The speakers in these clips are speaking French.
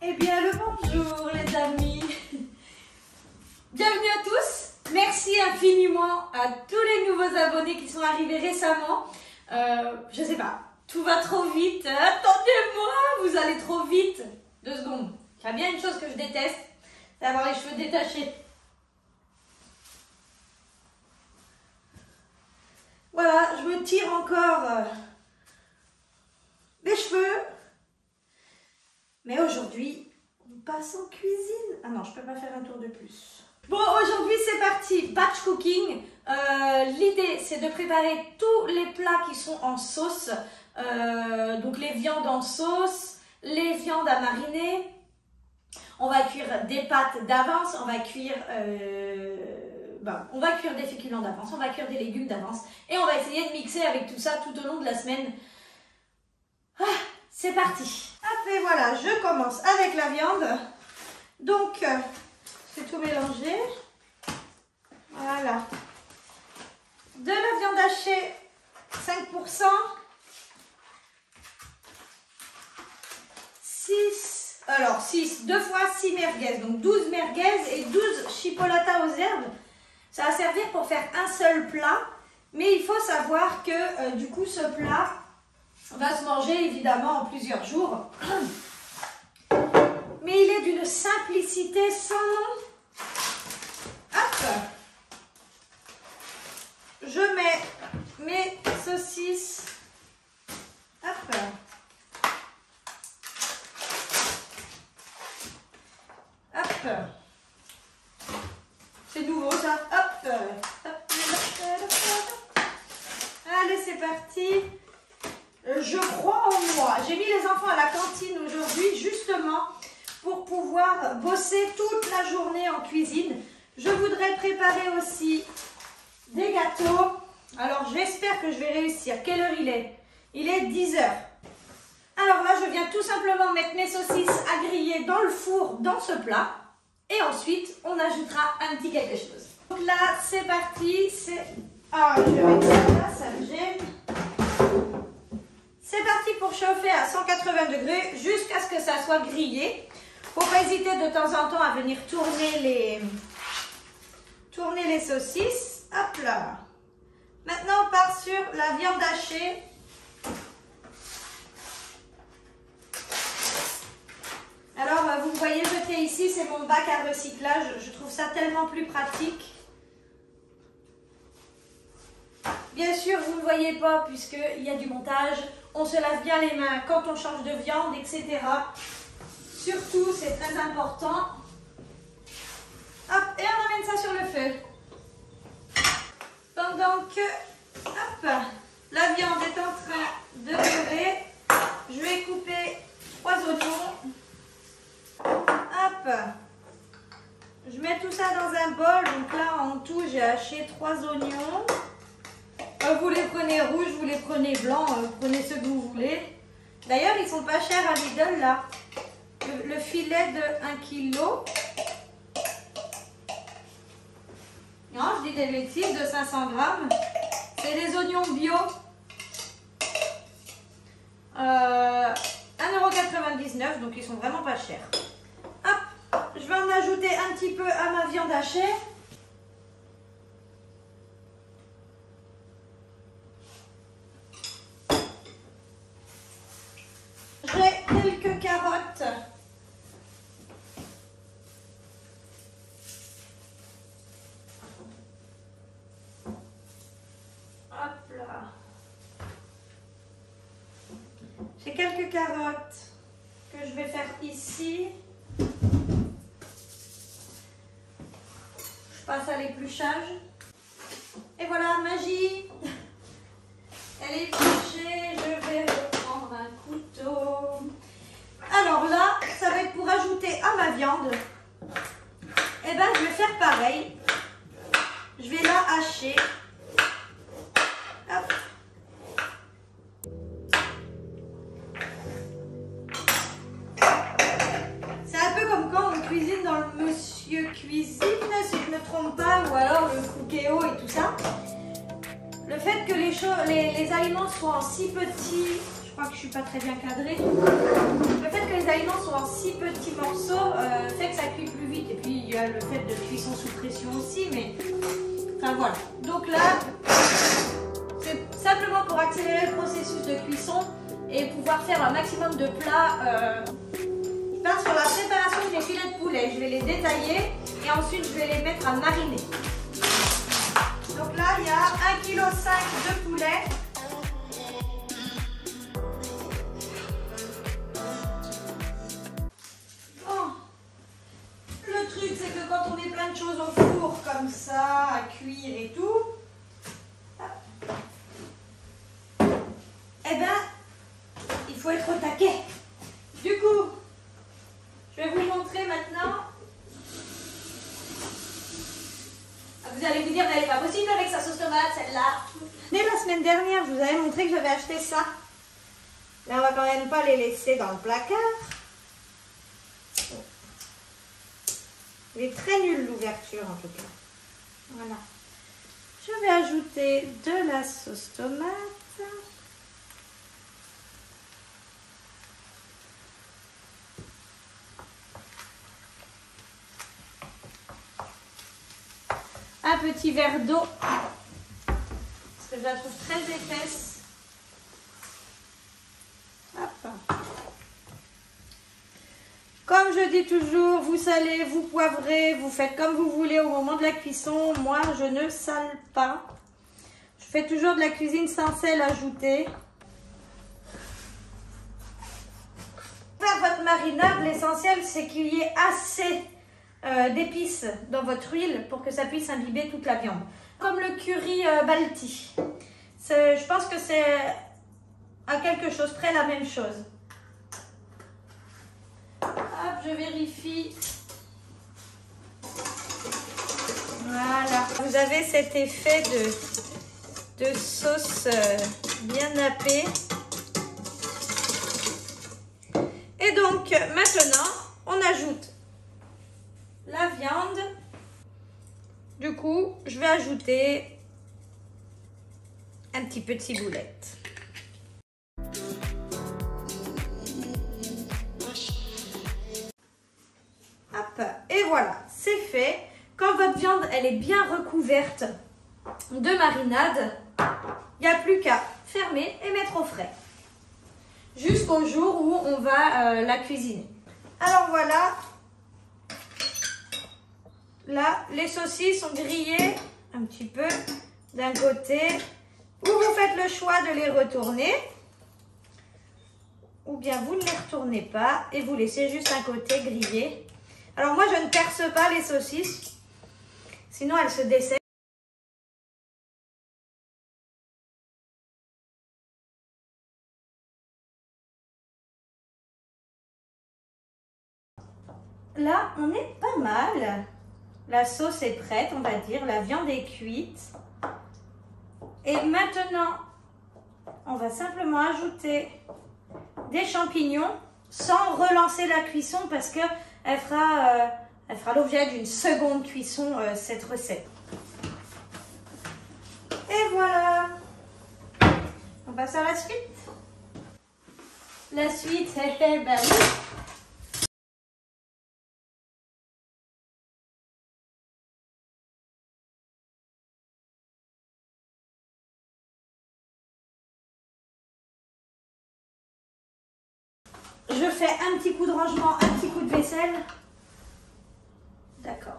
Eh bien le bonjour les amis. Bienvenue à tous. Merci infiniment à tous les nouveaux abonnés qui sont arrivés récemment. Je sais pas, tout va trop vite. Attendez-moi, vous allez trop vite. 2 secondes. Il y a bien une chose que je déteste, c'est avoir les cheveux détachés. Voilà, je me tire encore les cheveux. Mais aujourd'hui, on passe en cuisine. Ah non, je peux pas faire un tour de plus. Bon, aujourd'hui c'est parti, batch cooking. L'idée c'est de préparer tous les plats qui sont en sauce. Donc les viandes en sauce, les viandes à mariner. On va cuire des pâtes d'avance, on va cuire des féculents d'avance, on va cuire des légumes d'avance. Et on va essayer de mixer avec tout ça tout au long de la semaine. Ah, c'est parti. Après voilà, je commence avec la viande. Donc, je vais tout mélanger. Voilà. De la viande hachée, 5%. 6, 2 fois 6 merguez. Donc 12 merguez et 12 chipolatas aux herbes. Ça va servir pour faire un seul plat. Mais il faut savoir que du coup, ce plat va se manger évidemment en plusieurs jours. Mais il est d'une simplicité sans nom. Hop. Je mets mes saucisses. Hop. Hop. C'est nouveau ça. Hop. Allez, c'est parti. Je crois en moi. J'ai mis les enfants à la cantine aujourd'hui justement pour pouvoir bosser toute la journée en cuisine. Je voudrais préparer aussi des gâteaux. Alors j'espère que je vais réussir. Quelle heure il est? Il est 10 h. Alors là, je viens tout simplement mettre mes saucisses à griller dans le four, dans ce plat. Et ensuite, on ajoutera un petit quelque chose. Donc là, c'est parti. Ah, je vais mettre ça là, ça me gêne. C'est parti pour chauffer à 180 degrés jusqu'à ce que ça soit grillé. Faut pas hésiter de temps en temps à venir tourner les saucisses. Hop là. Maintenant, on part sur la viande hachée. Alors, vous me voyez jeter ici, c'est mon bac à recyclage. Je trouve ça tellement plus pratique. Bien sûr, vous ne voyez pas puisqu'il y a du montage. On se lave bien les mains quand on change de viande, etc. Surtout, c'est très important. Hop, et on amène ça sur le feu. Pendant que, hop, la viande est en train de dorer, je vais couper 3 oignons. Hop, je mets tout ça dans un bol. Donc là, en tout, j'ai haché 3 oignons. Vous les prenez rouges, vous les prenez blancs, vous prenez ceux que vous voulez. D'ailleurs, ils sont pas chers à Lidl là. Le filet de 1 kg. Non, je dis des bêtises, de 500 grammes. C'est des oignons bio. 1,99 €, donc ils sont vraiment pas chers. Hop, je vais en ajouter un petit peu à ma viande hachée. J'ai quelques carottes. Hop là. J'ai quelques carottes que je vais faire ici. Je passe à l'épluchage. Et voilà, magie. Elle est épluchée. Je vais reprendre un couteau. Alors là, ça va être pour ajouter à ma viande. Et ben, je vais faire pareil. Je vais la hacher. Hop. C'est un peu comme quand on cuisine dans le Monsieur Cuisine, si je ne me trompe pas, ou alors le Cookéo et tout ça. Le fait que les aliments soient en si petit, je crois que je suis pas très bien cadrée. Le fait que les aliments soient en si petits morceaux fait que ça cuit plus vite. Et puis il y a le fait de cuisson sous pression aussi, mais enfin voilà. Donc là, c'est simplement pour accélérer le processus de cuisson et pouvoir faire un maximum de plats. Je pars sur la préparation des filets de poulet. Je vais les détailler et ensuite je vais les mettre à mariner. Donc là, il y a 1,5 kg de poulet. Le truc, c'est que quand on met plein de choses au four comme ça, à cuire et tout, eh ben, il faut être au taquet. Du coup, je vais vous montrer maintenant. Vous allez vous dire, mais elle n'est pas possible avec sa sauce tomate, celle-là. Dès la semaine dernière, je vous avais montré que j'avais acheté ça. Là, on va quand même pas les laisser dans le placard. Il est très nul l'ouverture en tout cas. Voilà. Je vais ajouter de la sauce tomate. Un petit verre d'eau. Parce que je la trouve très épaisse. Hop. Comme je dis toujours, vous salez, vous poivrez, vous faites comme vous voulez au moment de la cuisson. Moi, je ne sale pas. Je fais toujours de la cuisine sans sel ajouté. Pour faire votre marinade, l'essentiel, c'est qu'il y ait assez d'épices dans votre huile pour que ça puisse imbiber toute la viande. Comme le curry balti. Je pense que c'est à quelque chose près la même chose. Hop, je vérifie. Voilà. Vous avez cet effet de sauce bien nappée. Et donc, maintenant, on ajoute la viande. Du coup, je vais ajouter un petit peu de ciboulette. Hop, et voilà, c'est fait. Quand votre viande elle est bien recouverte de marinade, il n'y a plus qu'à fermer et mettre au frais. Jusqu'au jour où on va la cuisiner. Alors voilà. Là, les saucisses sont grillées un petit peu d'un côté. Ou vous faites le choix de les retourner. Ou bien vous ne les retournez pas et vous laissez juste un côté grillé. Alors moi, je ne perce pas les saucisses. Sinon, elles se dessèchent. Là, on est pas mal. La sauce est prête, on va dire. La viande est cuite. Et maintenant, on va simplement ajouter des champignons sans relancer la cuisson parce que elle fera l'objet d'une seconde cuisson, cette recette. Et voilà. On passe à la suite. La suite, ben oui. Je fais un petit coup de rangement, un petit coup de vaisselle. D'accord.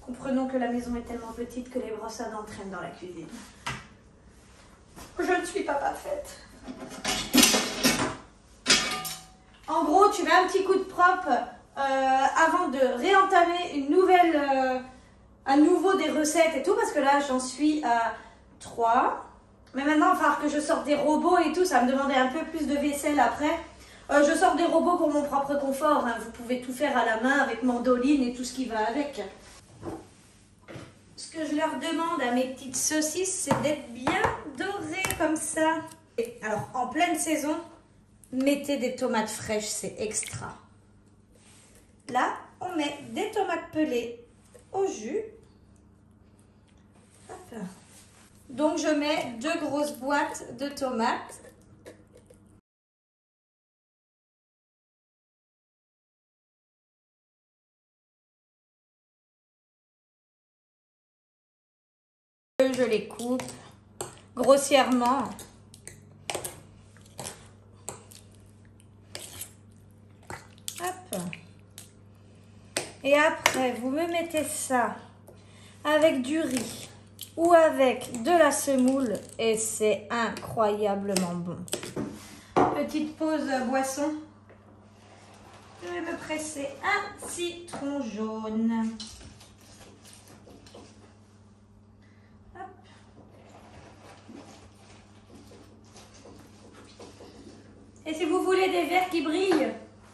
Comprenons que la maison est tellement petite que les brosses à dents traînent dans la cuisine. Je ne suis pas parfaite. En gros, tu mets un petit coup de propre avant de réentamer une nouvelle, à nouveau des recettes et tout, parce que là, j'en suis à 3. Mais maintenant, il va falloir que je sorte des robots et tout, ça va me demander un peu plus de vaisselle après. Je sors des robots pour mon propre confort, hein. Vous pouvez tout faire à la main avec mandoline et tout ce qui va avec. Ce que je leur demande à mes petites saucisses, c'est d'être bien dorées comme ça. Alors, en pleine saison, mettez des tomates fraîches, c'est extra. Là, on met des tomates pelées au jus. Hop. Donc, je mets 2 grosses boîtes de tomates. je les coupe grossièrement. Hop. Et après, vous me mettez ça avec du riz ou avec de la semoule et c'est incroyablement bon. Petite pause boisson. Je vais me presser un citron jaune. Hop. Et si vous voulez des verres qui brillent,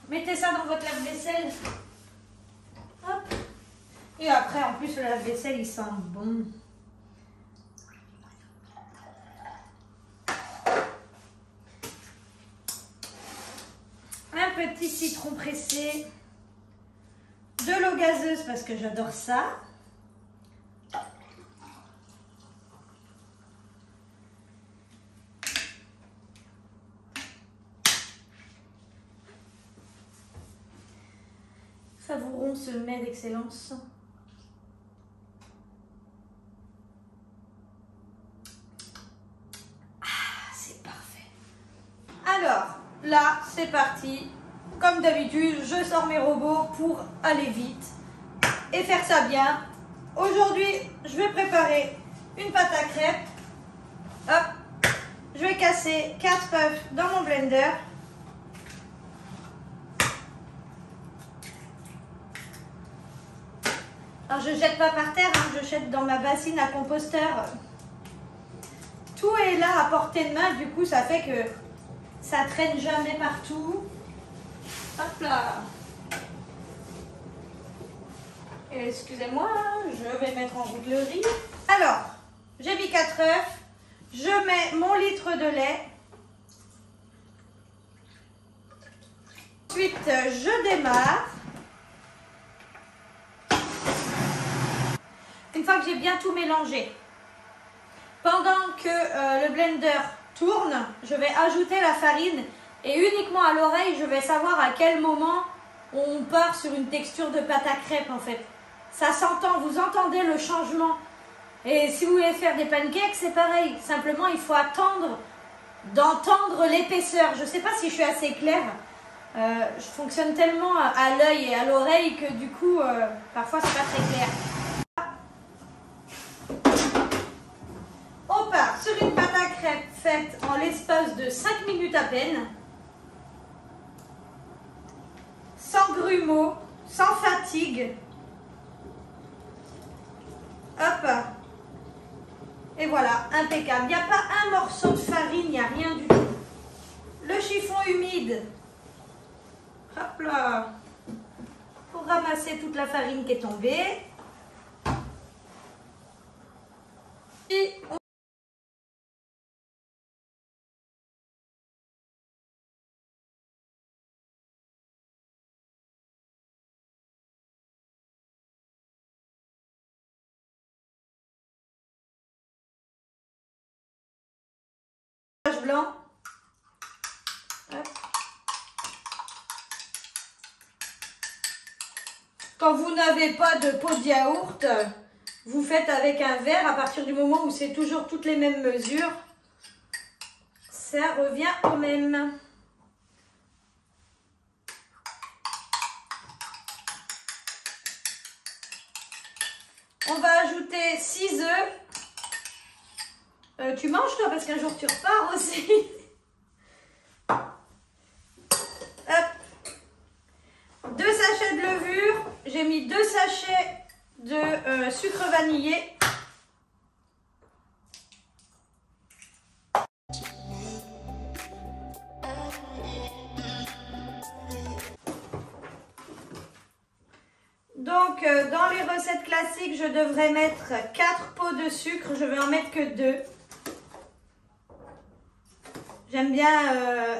mettez ça dans votre lave-vaisselle. Hop. Et après, en plus, le lave-vaisselle, il sent bon. Un petit citron pressé. De l'eau gazeuse parce que j'adore ça. Savourons ce mets d'excellence. Ah, c'est parfait. Alors, là, c'est parti. Comme d'habitude, je sors mes robots pour aller vite et faire ça bien. Aujourd'hui, je vais préparer une pâte à crêpes. Hop, je vais casser 4 œufs dans mon blender. Alors, je ne jette pas par terre, hein, je jette dans ma bassine à composteur. Tout est là à portée de main, du coup, ça fait que ça traîne jamais partout. Hop là. Excusez-moi, je vais mettre en route le riz. Alors, j'ai mis 4 œufs. Je mets mon litre de lait. Ensuite, je démarre. Une fois que j'ai bien tout mélangé, pendant que le blender tourne, je vais ajouter la farine et uniquement à l'oreille, je vais savoir à quel moment on part sur une texture de pâte à crêpes en fait. Ça s'entend, vous entendez le changement. Et si vous voulez faire des pancakes, c'est pareil. Simplement, il faut attendre d'entendre l'épaisseur. Je ne sais pas si je suis assez claire. Je fonctionne tellement à l'œil et à l'oreille que du coup, parfois, c'est pas très clair. On part sur une pâte à crêpes faite en l'espace de 5 minutes à peine. Sans grumeaux, sans fatigue. Hop. Et voilà, impeccable. Il n'y a pas un morceau de farine, il n'y a rien du tout. Le chiffon humide. Hop là. Pour ramasser toute la farine qui est tombée. Et on blanc. Hop. Quand vous n'avez pas de pot de yaourt, vous faites avec un verre à partir du moment où c'est toujours toutes les mêmes mesures. Ça revient au même. On va ajouter 6 œufs. Tu manges toi parce qu'un jour tu repars aussi. Hop. 2 sachets de levure. J'ai mis 2 sachets de sucre vanillé. Donc dans les recettes classiques, je devrais mettre 4 pots de sucre. Je vais en mettre que 2. J'aime bien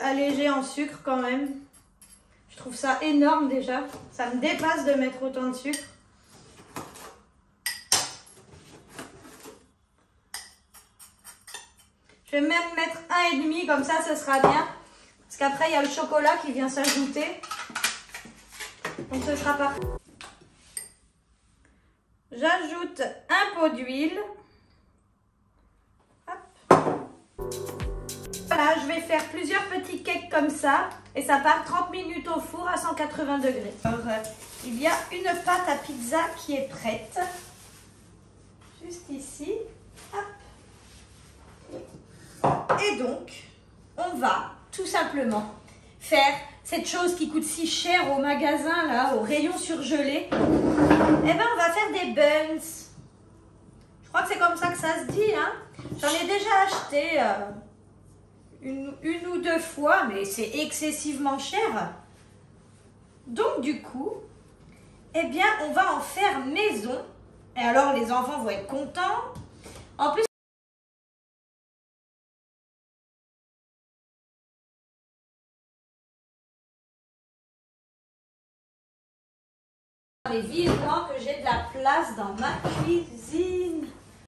alléger en sucre quand même. Je trouve ça énorme déjà. Ça me dépasse de mettre autant de sucre. Je vais même mettre 1,5 comme ça, ce sera bien. Parce qu'après, il y a le chocolat qui vient s'ajouter. Donc ce sera parfait. J'ajoute un pot d'huile. Voilà, je vais faire plusieurs petits cakes comme ça. Et ça part 30 minutes au four à 180 degrés. Alors, il y a une pâte à pizza qui est prête. Juste ici. Hop. Et donc, on va tout simplement faire cette chose qui coûte si cher au magasin, là, au rayon surgelé. Eh bien, on va faire des buns. Je crois que c'est comme ça que ça se dit, hein. J'en ai déjà acheté une ou deux fois, mais c'est excessivement cher. Donc, du coup, eh bien, on va en faire maison. Et alors, les enfants vont être contents. En plus, vivement que j'ai de la place dans ma cuisine.